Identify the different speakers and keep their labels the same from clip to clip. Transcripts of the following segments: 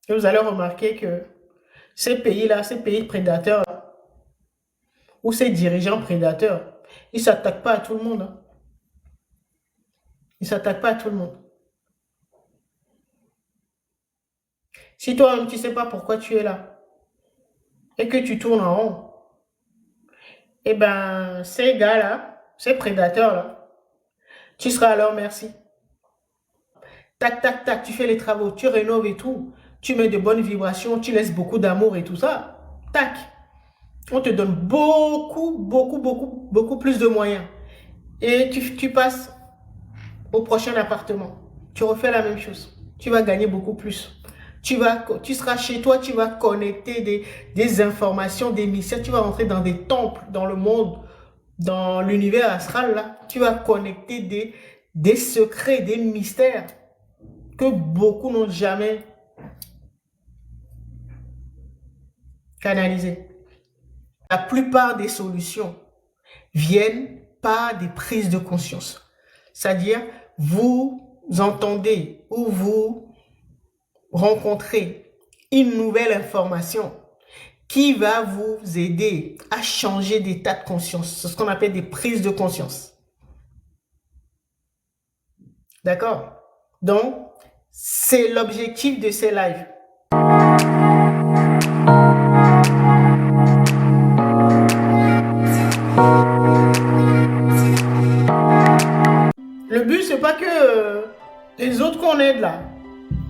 Speaker 1: Et vous allez remarquer que ces pays-là, ces pays prédateurs, ou ces dirigeants prédateurs, ils ne s'attaquent pas à tout le monde, hein. Ils ne s'attaquent pas à tout le monde. Si toi-même, tu ne sais pas pourquoi tu es là et que tu tournes en rond, eh ben, ces gars-là, ces prédateurs-là, tu seras à leur merci. Tac, tac, tac, tu fais les travaux, tu rénoves et tout, tu mets de bonnes vibrations, tu laisses beaucoup d'amour et tout ça. Tac, on te donne beaucoup plus de moyens. Et tu passes au prochain appartement. Tu refais la même chose. Tu vas gagner beaucoup plus. Tu seras chez toi, tu vas connecter des informations, des mystères. Tu vas rentrer dans des temples, dans le monde, dans l'univers astral. Là. Tu vas connecter des secrets, des mystères que beaucoup n'ont jamais canalisés. La plupart des solutions viennent par des prises de conscience. C'est-à-dire, vous entendez ou vous rencontrez une nouvelle information qui va vous aider à changer d'état de conscience. C'est ce qu'on appelle des prises de conscience. D'accord? Donc, c'est l'objectif de ces lives. Le but, c'est pas que les autres qu'on aide là,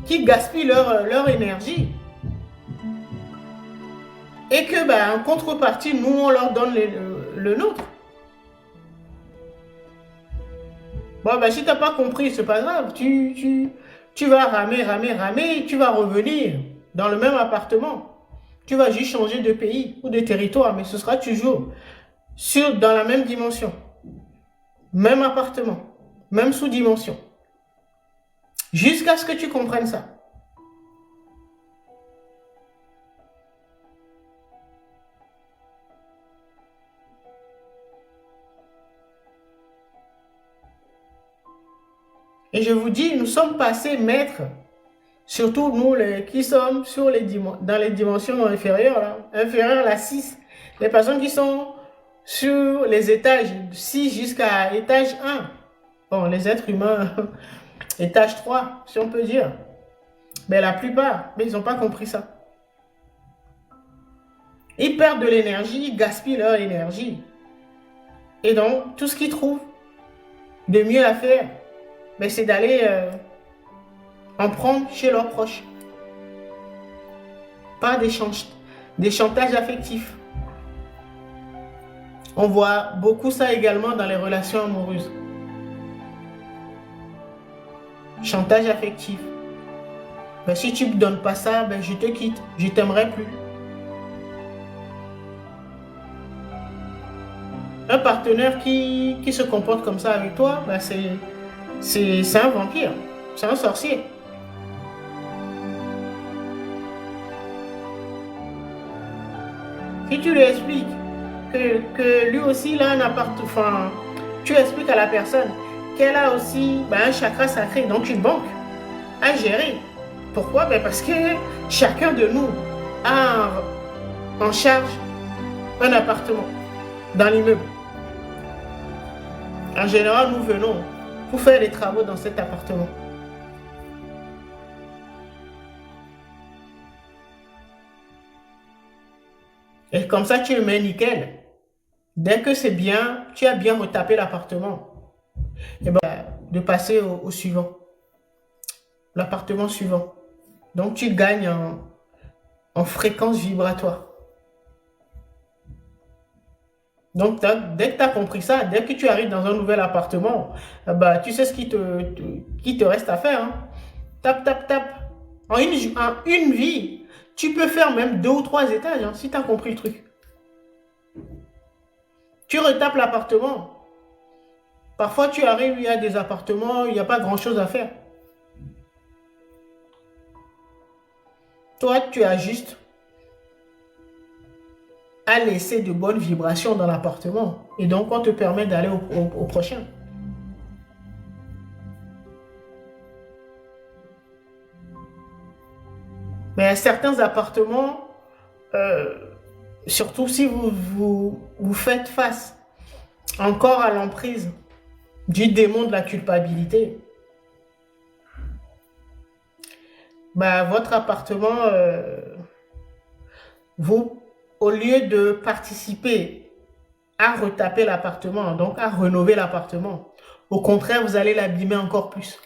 Speaker 1: qui gaspillent leur énergie, et que, en contrepartie, nous, on leur donne le nôtre. Bon, si tu n'as pas compris, c'est pas grave. Tu vas ramer, tu vas revenir dans le même appartement. Tu vas juste changer de pays ou de territoire, mais ce sera toujours dans la même dimension. Même appartement, même sous-dimension. Jusqu'à ce que tu comprennes ça. Et je vous dis, nous sommes passés maîtres, surtout nous qui sommes dans les dimensions inférieures, là, inférieures à la 6. Les personnes qui sont sur les étages 6 jusqu'à étage 1. Bon, les êtres humains, étage 3, si on peut dire. Mais la plupart, ils n'ont pas compris ça. Ils perdent de l'énergie, ils gaspillent leur énergie. Et donc, tout ce qu'ils trouvent de mieux à faire, c'est d'aller en prendre chez leurs proches. Pas des chantages affectifs. On voit beaucoup ça également dans les relations amoureuses. Chantage affectif. Si tu ne me donnes pas ça, je te quitte. Je ne t'aimerai plus. Un partenaire qui se comporte comme ça avec toi, c'est un vampire. C'est un sorcier. Si tu lui expliques que lui aussi il a un appartement, tu expliques à la personne qu'elle a aussi un chakra sacré, donc une banque à gérer. Pourquoi? Parce que chacun de nous a en charge un appartement dans l'immeuble. En général, nous venons pour faire les travaux dans cet appartement. Et comme ça, tu le mets nickel. Dès que c'est bien, tu as bien retapé l'appartement. Et de passer au suivant. L'appartement suivant. Donc, tu gagnes en fréquence vibratoire. Donc, dès que tu as compris ça, dès que tu arrives dans un nouvel appartement, tu sais ce qui te reste à faire. Hein. Tap, tap, tap. En une vie, tu peux faire même 2 ou 3 étages, hein, si tu as compris le truc. Tu retapes l'appartement. Parfois, tu arrives, il y a des appartements, il n'y a pas grand-chose à faire. Toi, tu as juste à laisser de bonnes vibrations dans l'appartement. Et donc, on te permet d'aller au prochain. Mais certains appartements, euh, surtout si vous faites face encore à l'emprise du démon de la culpabilité, bah, votre appartement, vous, au lieu de participer à retaper l'appartement, donc à rénover l'appartement, au contraire, vous allez l'abîmer encore plus.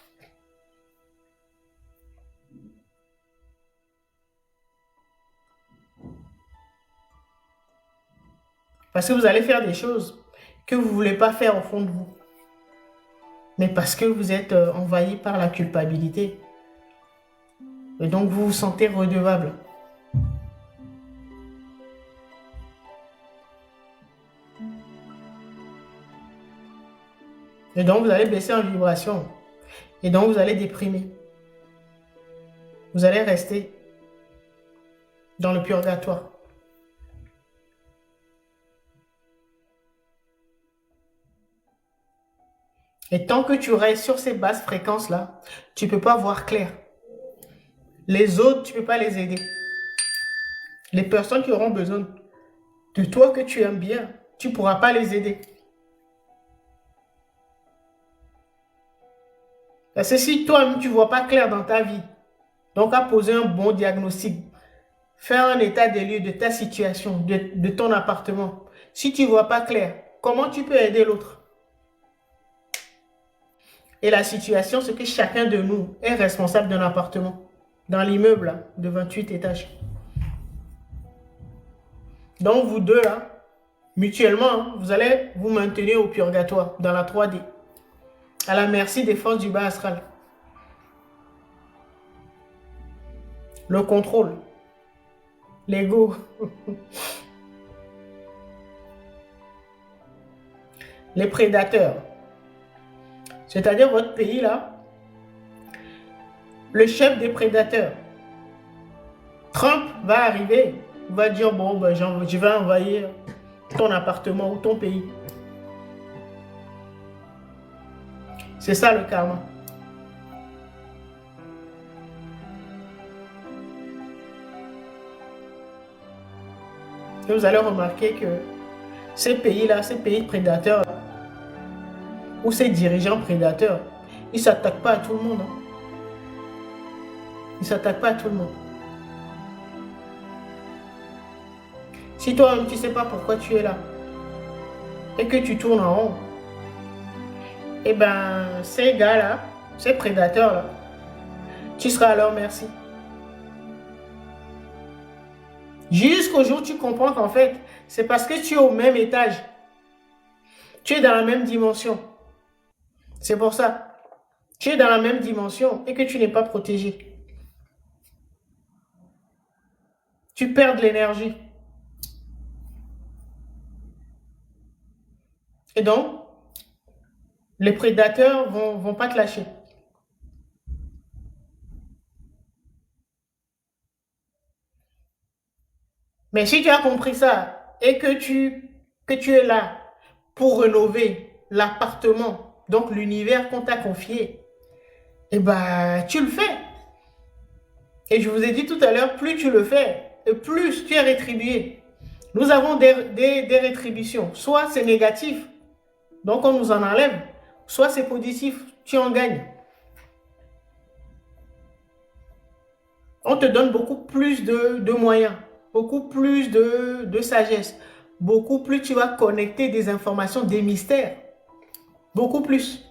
Speaker 1: Parce que vous allez faire des choses que vous ne voulez pas faire au fond de vous. Mais parce que vous êtes envahi par la culpabilité. Et donc, vous vous sentez redevable. Et donc, vous allez baisser en vibration. Et donc, vous allez déprimer. Vous allez rester dans le purgatoire. Et tant que tu restes sur ces basses fréquences-là, tu ne peux pas voir clair. Les autres, tu ne peux pas les aider. Les personnes qui auront besoin de toi que tu aimes bien, tu ne pourras pas les aider. Parce que si toi-même, tu ne vois pas clair dans ta vie, donc à poser un bon diagnostic, faire un état des lieux de ta situation, de ton appartement. Si tu ne vois pas clair, comment tu peux aider l'autre? Et la situation, c'est que chacun de nous est responsable d'un appartement dans l'immeuble de 28 étages. Donc vous deux là, mutuellement, vous allez vous maintenir au purgatoire, dans la 3D, à la merci des forces du bas astral. Le contrôle, l'ego, les prédateurs. C'est-à-dire votre pays là, le chef des prédateurs. Trump va arriver, va dire bon, ben, je vais envahir ton appartement ou ton pays. C'est ça le karma. Et vous allez remarquer que ces pays-là, ces pays prédateurs, ou ces dirigeants prédateurs, ils ne s'attaquent pas à tout le monde. Hein. Ils ne s'attaquent pas à tout le monde. Si toi-même, tu ne sais pas pourquoi tu es là, et que tu tournes en rond, eh bien, ces gars-là, ces prédateurs-là, tu seras à leur merci. Jusqu'au jour où tu comprends qu'en fait, c'est parce que tu es au même étage. Tu es dans la même dimension. C'est pour ça. Tu es dans la même dimension et que tu n'es pas protégé. Tu perds de l'énergie. Et donc, les prédateurs vont pas te lâcher. Mais si tu as compris ça et que tu es là pour rénover l'appartement, donc l'univers qu'on t'a confié, eh ben, tu le fais. Et je vous ai dit tout à l'heure, plus tu le fais, et plus tu es rétribué. Nous avons des rétributions. Soit c'est négatif, donc on nous en enlève, soit c'est positif, tu en gagnes. On te donne beaucoup plus de moyens, beaucoup plus de sagesse, beaucoup plus tu vas connecter des informations, des mystères, beaucoup plus.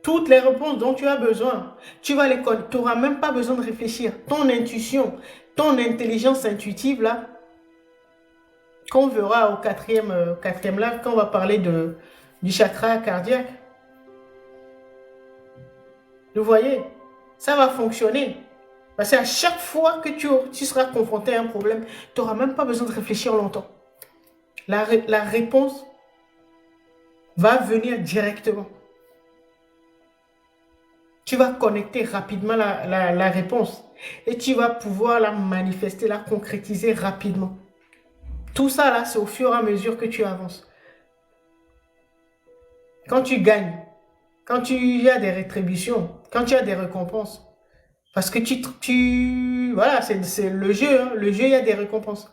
Speaker 1: Toutes les réponses dont tu as besoin, tu vas les connaître. Tu n'auras même pas besoin de réfléchir. Ton intuition, ton intelligence intuitive, là, qu'on verra au quatrième live, quand on va parler du chakra cardiaque. Vous voyez, ça va fonctionner. Parce qu'à chaque fois que tu seras confronté à un problème, tu n'auras même pas besoin de réfléchir longtemps. La réponse va venir directement. Tu vas connecter rapidement la réponse et tu vas pouvoir la manifester, la concrétiser rapidement. Tout ça, là, c'est au fur et à mesure que tu avances. Quand tu gagnes, quand tu as des rétributions, quand tu as des récompenses. Parce que voilà, c'est le jeu, hein. Le jeu, il y a des récompenses.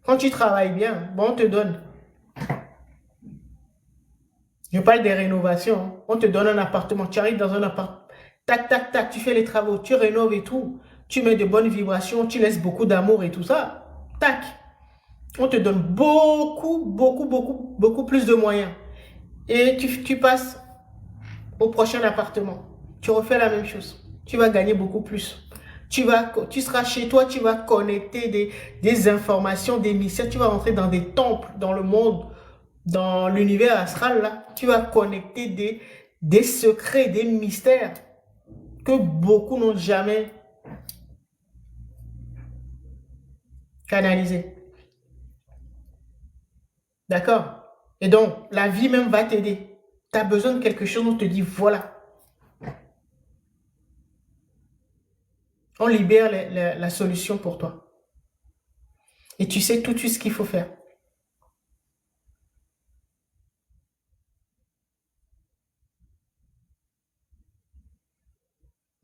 Speaker 1: Quand tu travailles bien, bon, on te donne. Je parle des rénovations, hein. On te donne un appartement, tu arrives dans un appartement, tac, tac, tac, tu fais les travaux, tu rénoves et tout. Tu mets de bonnes vibrations, tu laisses beaucoup d'amour et tout ça. Tac. On te donne beaucoup plus de moyens. Et tu passes au prochain appartement. Tu refais la même chose. Tu vas gagner beaucoup plus. Tu seras chez toi, tu vas connecter des informations, des mystères. Tu vas rentrer dans des temples, dans le monde, dans l'univers astral, là. Tu vas connecter des secrets, des mystères que beaucoup n'ont jamais canalisés. D'accord? Et donc, la vie même va t'aider. Tu as besoin de quelque chose, on te dit, voilà. On libère la solution pour toi. Et tu sais tout de suite ce qu'il faut faire.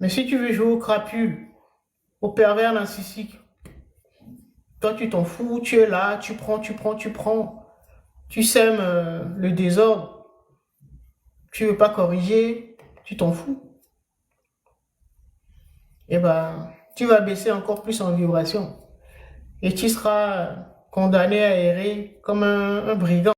Speaker 1: Mais si tu veux jouer au crapule, au pervers narcissique, toi tu t'en fous, tu es là, tu prends. Tu sèmes le désordre, tu veux pas corriger, tu t'en fous. Et ben, tu vas baisser encore plus en vibration. Et tu seras condamné à errer comme un brigand.